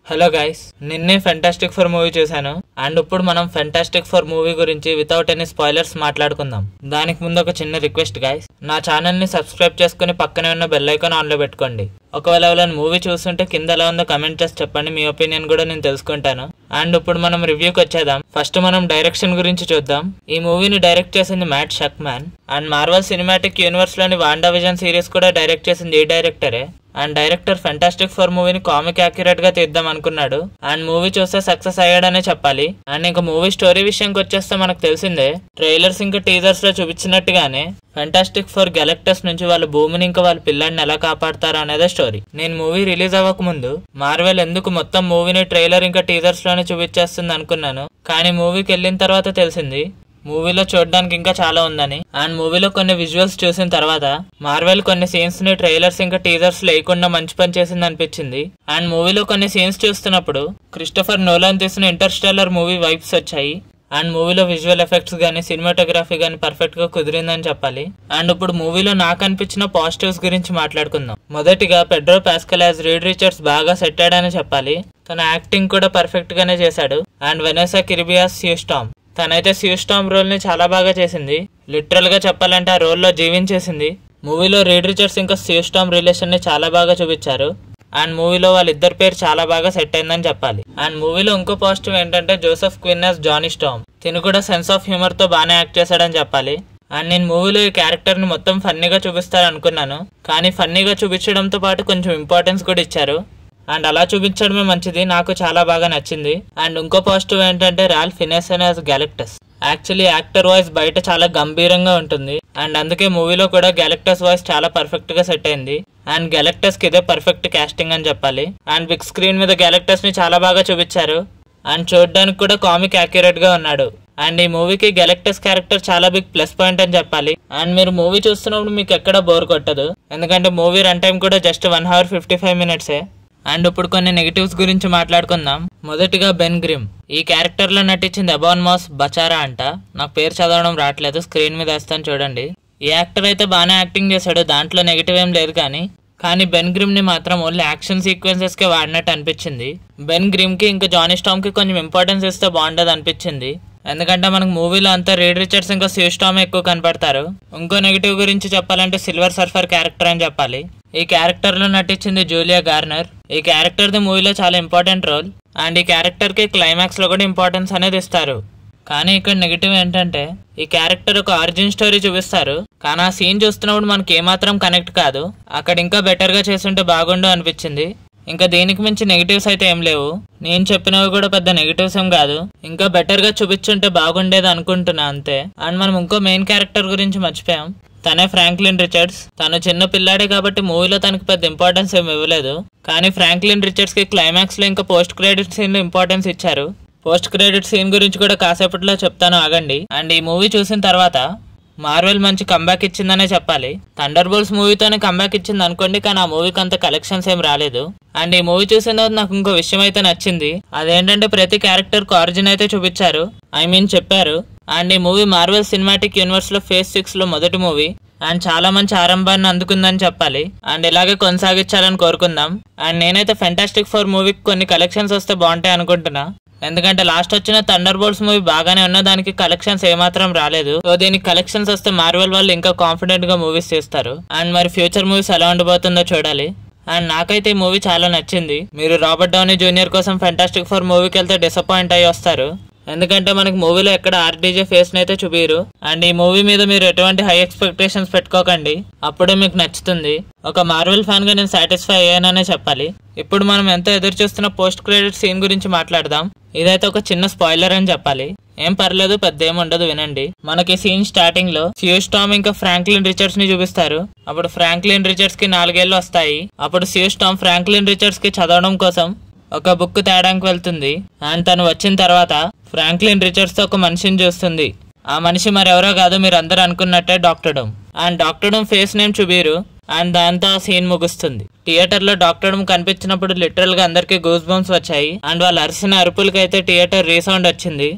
Hello guys, నిన్నే fantastic four movie చూశాను. And ఇప్పుడు మనం ఫెంటాస్టిక్ ఫోర్ మూవీ గురించి వితౌట్ ఎనీ స్పాయిలర్స్ మాట్లాడుకుందాం. దానికి ముందు ఒక చిన్న రిక్వెస్ట్ గైస్, నా ఛానల్ ని సబ్స్క్రైబ్ చేసుకుని పక్కనే ఉన్న బెల్ ఐకాన్ ఆన్ లో పెట్టుకోండి. ఒకవేళ ఎవరైనా మూవీ చూస్తుంటే కింద ఎలా ఉందో కమెంట్ చేసి చెప్పండి, మీ ఒపీనియన్ కూడా నేను తెలుసుకుంటాను. అండ్ ఇప్పుడు మనం రివ్యూకి వచ్చేద్దాం. ఫస్ట్ మనం డైరెక్షన్ గురించి చూద్దాం. ఈ మూవీని డైరెక్ట్ చేసింది Matt Shakman. And Marvel Cinematic Universe లోని వాండా విజన్ సిరీస్ కూడా డైరెక్ట్ చేసింది ఈ డైరెక్టరే. అండ్ డైరెక్టర్ ఫెంటాస్టిక్ ఫోర్ మూవీని కామిక్ యాక్యురేట్ గా తీద్దాం అనుకున్నాడు. అండ్ మూవీ చూస్తే సక్సెస్ అయ్యాడనే చెప్పాలి. అండ్ ఇంకా మూవీ స్టోరీ విషయంకి వచ్చేస్తే మనకు తెలిసిందే, ట్రైలర్స్ ఇంకా టీజర్స్ లో చూపించినట్టుగానే ఫెంటాస్టిక్ ఫోర్ గెలక్టస్ నుంచి వాళ్ళ భూమిని ఇంకా వాళ్ళ పిల్లాడిని ఎలా కాపాడతారు అనేదే స్టోరీ. నేను మూవీ రిలీజ్ అవ్వక ముందు మార్వెల్ ఎందుకు మొత్తం మూవీని ట్రైలర్ ఇంకా టీజర్స్ లోనే చూపించేస్తుంది అనుకున్నాను. కానీ మూవీకి వెళ్ళిన తర్వాత తెలిసింది మూవీలో చూడడానికి ఇంకా చాలా ఉందని. అండ్ మూవీలో కొన్ని విజువల్స్ చూసిన తర్వాత మార్వెల్ కొన్ని సీన్స్ ని ట్రైలర్స్ ఇంకా టీజర్స్ లేకుండా మంచి పని చేసింది అనిపించింది. అండ్ మూవీలో కొన్ని సీన్స్ చూస్తున్నప్పుడు క్రిస్టోఫర్ నోలాన్ తీసిన ఇంటర్స్టెల్లర్ మూవీ వైబ్స్ వచ్చాయి. అండ్ మూవీలో విజువల్ ఎఫెక్ట్స్ గానీ సినిమాటోగ్రఫీ గానీ పర్ఫెక్ట్ గా కుదిరిందని చెప్పాలి. అండ్ ఇప్పుడు మూవీలో నాకు అనిపించిన పాజిటివ్స్ గురించి మాట్లాడుకుందాం. మొదటిగా Pedro Pascal as Reed Richards బాగా సెట్ అయ్యాడని చెప్పాలి. తన యాక్టింగ్ కూడా పర్ఫెక్ట్ గానే చేశాడు. And Vanessa Kirby as Sue Storm, తనైతే స్యూ స్టార్మ్ రోల్ ని చాలా బాగా చేసింది. లిటరల్ గా చెప్పాలంటే ఆ రోల్ లో జీవించేసింది. మూవీలో రీడ్ రిచర్డ్స్ ఇంకా స్యూ స్టార్మ్ రిలేషన్ ని చాలా బాగా చూపించారు. అండ్ మూవీలో వాళ్ళిద్దరి పేరు చాలా బాగా సెట్ అయిందని చెప్పాలి. అండ్ మూవీలో ఇంకో పాజిటివ్ ఏంటంటే జోసెఫ్ క్విన్ యాజ్ జానీ స్టార్మ్, తిను కూడా సెన్స్ ఆఫ్ హ్యూమర్ తో బాగానే యాక్ట్ చేశాడని చెప్పాలి. అండ్ నేను మూవీలో ఈ క్యారెక్టర్ ని మొత్తం ఫన్నీగా చూపిస్తారు అనుకున్నాను, కానీ ఫన్నీగా చూపించడంతో పాటు కొంచెం ఇంపార్టెన్స్ కూడా ఇచ్చారు. అండ్ అలా చూపించడమే మంచిది, నాకు చాలా బాగా నచ్చింది. అండ్ ఇంకో పాజిటివ్ ఏంటంటే Ralph Fiennes as Galactus. Actually actor voice బయట చాలా గంభీరంగా ఉంటుంది. అండ్ అందుకే మూవీలో కూడా గ్యాలక్టస్ వాయిస్ చాలా పర్ఫెక్ట్ గా సెట్ అయింది. అండ్ గ్యాలక్టస్ కి ఇదే పర్ఫెక్ట్ కాస్టింగ్ అని చెప్పాలి. అండ్ బిగ్ స్క్రీన్ మీద గ్యాలక్టస్ ని చాలా బాగా చూపించారు. అండ్ చూడడానికి కూడా కామిక్ యాక్యురేట్ గా ఉన్నాడు. అండ్ ఈ మూవీకి గ్యాలక్టస్ క్యారెక్టర్ చాలా బిగ్ ప్లస్ పాయింట్ అని చెప్పాలి. అండ్ మీరు మూవీ చూస్తున్నప్పుడు మీకు ఎక్కడ బోర్ కొట్టదు, ఎందుకంటే మూవీ రన్ టైం కూడా జస్ట్ 1 hour 55 minutes. అండ్ ఇప్పుడు కొన్ని నెగటివ్స్ గురించి మాట్లాడుకుందాం. మొదటిగా బెన్ గ్రిమ్. ఈ క్యారెక్టర్ లో నటించింది ఎబాన్ మాస్ బచారా అంట, నాకు పేరు చదవడం రావట్లేదు, స్క్రీన్ మీద వేస్తాను చూడండి. ఈ యాక్టర్ అయితే బాగానే యాక్టింగ్ చేశాడు, దాంట్లో నెగిటివ్ ఏం లేదు. కానీ బెన్ గ్రిమ్ ని మాత్రం ఓన్లీ యాక్షన్ సీక్వెన్సెస్ కే వాడినట్టు అనిపించింది. బెన్ గ్రిమ్ కి ఇంకా జానీ స్టార్మ్ కి కొంచెం ఇంపార్టెన్స్ ఇస్తే బాగుండదు అనిపించింది, ఎందుకంటే మనకు మూవీలో అంతా రీడ్ రిచర్డ్స్ ఇంకా స్యూ స్టార్మ్ ఎక్కువ కనపడతారు. ఇంకో నెగిటివ్ గురించి చెప్పాలంటే సిల్వర్ సర్ఫర్ క్యారెక్టర్ అని చెప్పాలి. ఈ క్యారెక్టర్ లో నటించింది జూలియా గార్నర్. ఈ క్యారెక్టర్ ది మూవీలో చాలా ఇంపార్టెంట్ రోల్. అండ్ ఈ క్యారెక్టర్ కి క్లైమాక్స్ లో కూడా ఇంపార్టెన్స్ అనేది ఇస్తారు. కానీ ఇక్కడ నెగిటివ్ ఏంటంటే ఈ క్యారెక్టర్ ఒక ఆరిజిన్ స్టోరీ చూపిస్తారు, కానీ ఆ సీన్ చూస్తున్నప్పుడు మనకి ఏమాత్రం కనెక్ట్ కాదు. అక్కడ ఇంకా బెటర్ గా చేస్తుంటే బాగుండు అనిపించింది. ఇంకా దీనికి మించి నెగిటివ్స్ అయితే ఏం లేవు. నేను చెప్పినవి కూడా పెద్ద నెగిటివ్స్ ఏం కాదు, ఇంకా బెటర్ గా చూపించుంటే బాగుండేది అనుకుంటున్నా అంతే. అండ్ మనం ఇంకో మెయిన్ క్యారెక్టర్ గురించి మర్చిపోయాం, తనే ఫ్రాంక్లిన్ రిచర్డ్స్. తను చిన్న పిల్లాడే కాబట్టి మూవీలో తనకి పెద్ద ఇంపార్టెన్స్ ఏమి ఇవ్వలేదు. కానీ ఫ్రాంక్లిన్ రిచర్డ్స్ కి క్లైమాక్స్ లో ఇంకా పోస్ట్ క్రెడిట్ సీన్ లో ఇంపార్టెన్స్ ఇచ్చారు. పోస్ట్ క్రెడిట్ సీన్ గురించి కూడా కాసేపట్లో చెప్తాను, ఆగండి. అండ్ ఈ మూవీ చూసిన తర్వాత మార్వెల్ మంచి కంబ్యాక్ ఇచ్చిందనే చెప్పాలి. థండర్ బోల్ట్స్ మూవీతోనే కంబ్యాక్ ఇచ్చింది అనుకోండి, కానీ ఆ మూవీకి అంత కలెక్షన్స్ ఏం రాలేదు. అండ్ ఈ మూవీ చూసిన తర్వాత నాకు ఇంకో విషయం అయితే నచ్చింది, అదేంటంటే ప్రతి క్యారెక్టర్ కు ఆరిజిన్ అయితే చూపించారు, చెప్పారు. అండ్ ఈ మూవీ మార్వెల్ సినిమాటిక్ యూనివర్స్ లో ఫేజ్ 6 లో మొదటి మూవీ. అండ్ చాలా మంచి ఆరంభాన్ని అందుకుందని చెప్పాలి. అండ్ ఇలాగే కొనసాగించాలని కోరుకుందాం. అండ్ నేనైతే ఫెంటాస్టిక్ ఫోర్ మూవీకి కొన్ని కలెక్షన్స్ వస్తే బాగుంటాయి అనుకుంటున్నా, ఎందుకంటే లాస్ట్ వచ్చిన థండర్ బోల్ట్స్ మూవీ బాగానే ఉన్న దానికి కలెక్షన్స్ ఏమాత్రం రాలేదు. సో దీనికి కలెక్షన్స్ వస్తే మార్వెల్ వాళ్ళు ఇంకా కాన్ఫిడెంట్ గా మూవీస్ చేస్తారు. అండ్ మరి ఫ్యూచర్ మూవీస్ ఎలా ఉండబోతుందో చూడాలి. అండ్ నాకైతే ఈ మూవీ చాలా నచ్చింది. మీరు రాబర్ట్ డౌనీ జూనియర్ కోసం ఫెంటాస్టిక్ ఫోర్ మూవీకి వెళ్తే డిసప్పాయింట్ అయ్యి వస్తారు, ఎందుకంటే మనకి మూవీలో ఎక్కడ ఆర్డీజే ఫేస్ అయితే చూపిరు. అండ్ ఈ మూవీ మీద మీరు ఎటువంటి హై ఎక్స్పెక్టేషన్స్ పెట్టుకోకండి, అప్పుడే మీకు నచ్చుతుంది. ఒక మార్వెల్ ఫ్యాన్ గా నేను సాటిస్ఫై అయ్యాననే చెప్పాలి. ఇప్పుడు మనం ఎంతో ఎదురు చూస్తున్న పోస్ట్ క్రెడిట్ సీన్ గురించి మాట్లాడదాం. ఇదైతే ఒక చిన్న స్పాయిలర్ అని చెప్పాలి, ఏం పర్లేదు, పెద్ద ఏం ఉండదు, వినండి. మనకి సీన్ స్టార్టింగ్ లో స్యూ స్టార్మ్ ఇంకా ఫ్రాంక్లిన్ రిచర్డ్స్ ని చూపిస్తారు. అప్పుడు ఫ్రాంక్లిన్ రిచర్డ్స్ కి 4 ఏళ్ళు వస్తాయి. అప్పుడు స్యూ స్టార్మ్ ఫ్రాంక్లిన్ రిచర్డ్స్ కి చదవడం కోసం ఒక బుక్ తేడానికి వెళ్తుంది. అండ్ తను వచ్చిన తర్వాత ఫ్రాంక్లిన్ రిచర్డ్స్ తో ఒక మనిషిని చూస్తుంది. ఆ మనిషి మరెవరో కాదు, మీరు అందరు అనుకున్నట్టే Doctor Doom. And Doctor Doom face name చూపిరు. అండ్ దాంతో ఆ సీన్ ముగుస్తుంది. థియేటర్ లో డాక్టర్ డూమ్ కనిపించినప్పుడు లిటరల్ గా అందరికి గూస్ బంప్స్ వచ్చాయి. అండ్ వాళ్ళు అరిసిన అరుపులకైతే థియేటర్ రీసౌండ్ వచ్చింది.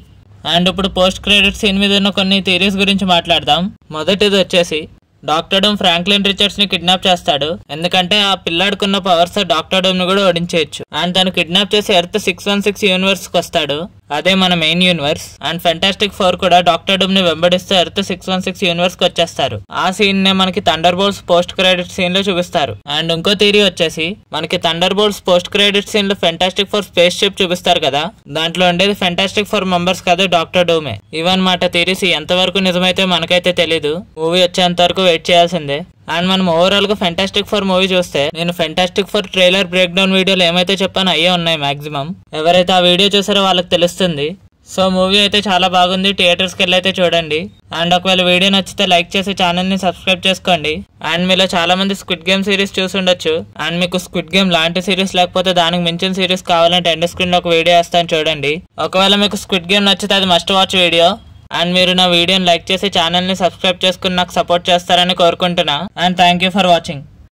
అండ్ ఇప్పుడు పోస్ట్ క్రెడిట్ సీన్ మీద ఉన్న కొన్ని థియరీస్ గురించి మాట్లాడదాం. మొదటిది వచ్చేసి డాక్టర్ డూమ్ ఫ్రాంక్లిన్ రిచర్డ్స్ ని కిడ్నాప్ చేస్తాడు. ఎందుకంటే ఆ పిల్లాడుకున్న పవర్స్ డాక్టర్ డూమ్ ని కూడా ఓడించేయచ్చు. అండ్ తను కిడ్నాప్ చేసి ఎర్త్ 616 యూనివర్స్ కి వస్తాడు. అదే మన main universe. And fantastic four కూడా డాక్టర్ డూమ్ ని వెంబడిస్తూ ఎర్త్ 616 యూనివర్స్ కి వచ్చేస్తారు. ఆ సీన్ నే మనకి Thunderbolts post credit scene లో చూపిస్తారు. అండ్ ఇంకో థియరీ వచ్చేసి మనకి Thunderbolts post credit scene లో ఫెంటాస్టిక్ ఫోర్ స్పేస్ షిప్ చూపిస్తారు కదా, దాంట్లో ఉండేది ఫెంటాస్టిక్ ఫోర్ మెంబర్స్ కాదు డాక్టర్ డూమే. ఇవన్నమాట థియరీస్. ఎంతవరకు నిజమైతే మనకైతే తెలీదు. మూవీ వచ్చేంత వరకు వెయిట్ చేయాల్సిందే. అండ్ మనం ఓవరాల్ గా ఫెంటాస్టిక్ ఫోర్ మూవీ చూస్తే నేను fantastic four trailer break down వీడియోలో ఏమైతే చెప్పానో అయ్యే ఉన్నాయి మాక్సిమం. ఎవరైతే ఆ వీడియో చూసారో వాళ్ళకి తెలుస్తుంది. సో మూవీ అయితే చాలా బాగుంది. థియేటర్స్ కి వెళ్ళైతే చూడండి. అండ్ ఒకవేళ వీడియో నచ్చితే లైక్ చేసి ఛానల్ ని సబ్స్క్రైబ్ చేసుకోండి. అండ్ మీలో చాలా మంది స్క్విడ్ గేమ్ సిరీస్ చూసి ఉండొచ్చు. అండ్ మీకు స్క్విడ్ గేమ్ లాంటి సిరీస్ లేకపోతే దానికి మించిన సిరీస్ కావాలంటే ఎండ్ స్క్రీన్ లో ఒక వీడియో వేస్తాను చూడండి. ఒకవేళ మీకు స్క్విడ్ గేమ్ నచ్చితే అది మస్ట్ వాచ్ వీడియో. అండ్ మీరు నా వీడియోని లైక్ చేసి ఛానల్ ని సబ్స్క్రైబ్ చేసుకుని నాకు సపోర్ట్ చేస్తారని కోరుకుంటున్నా. And thank you for watching.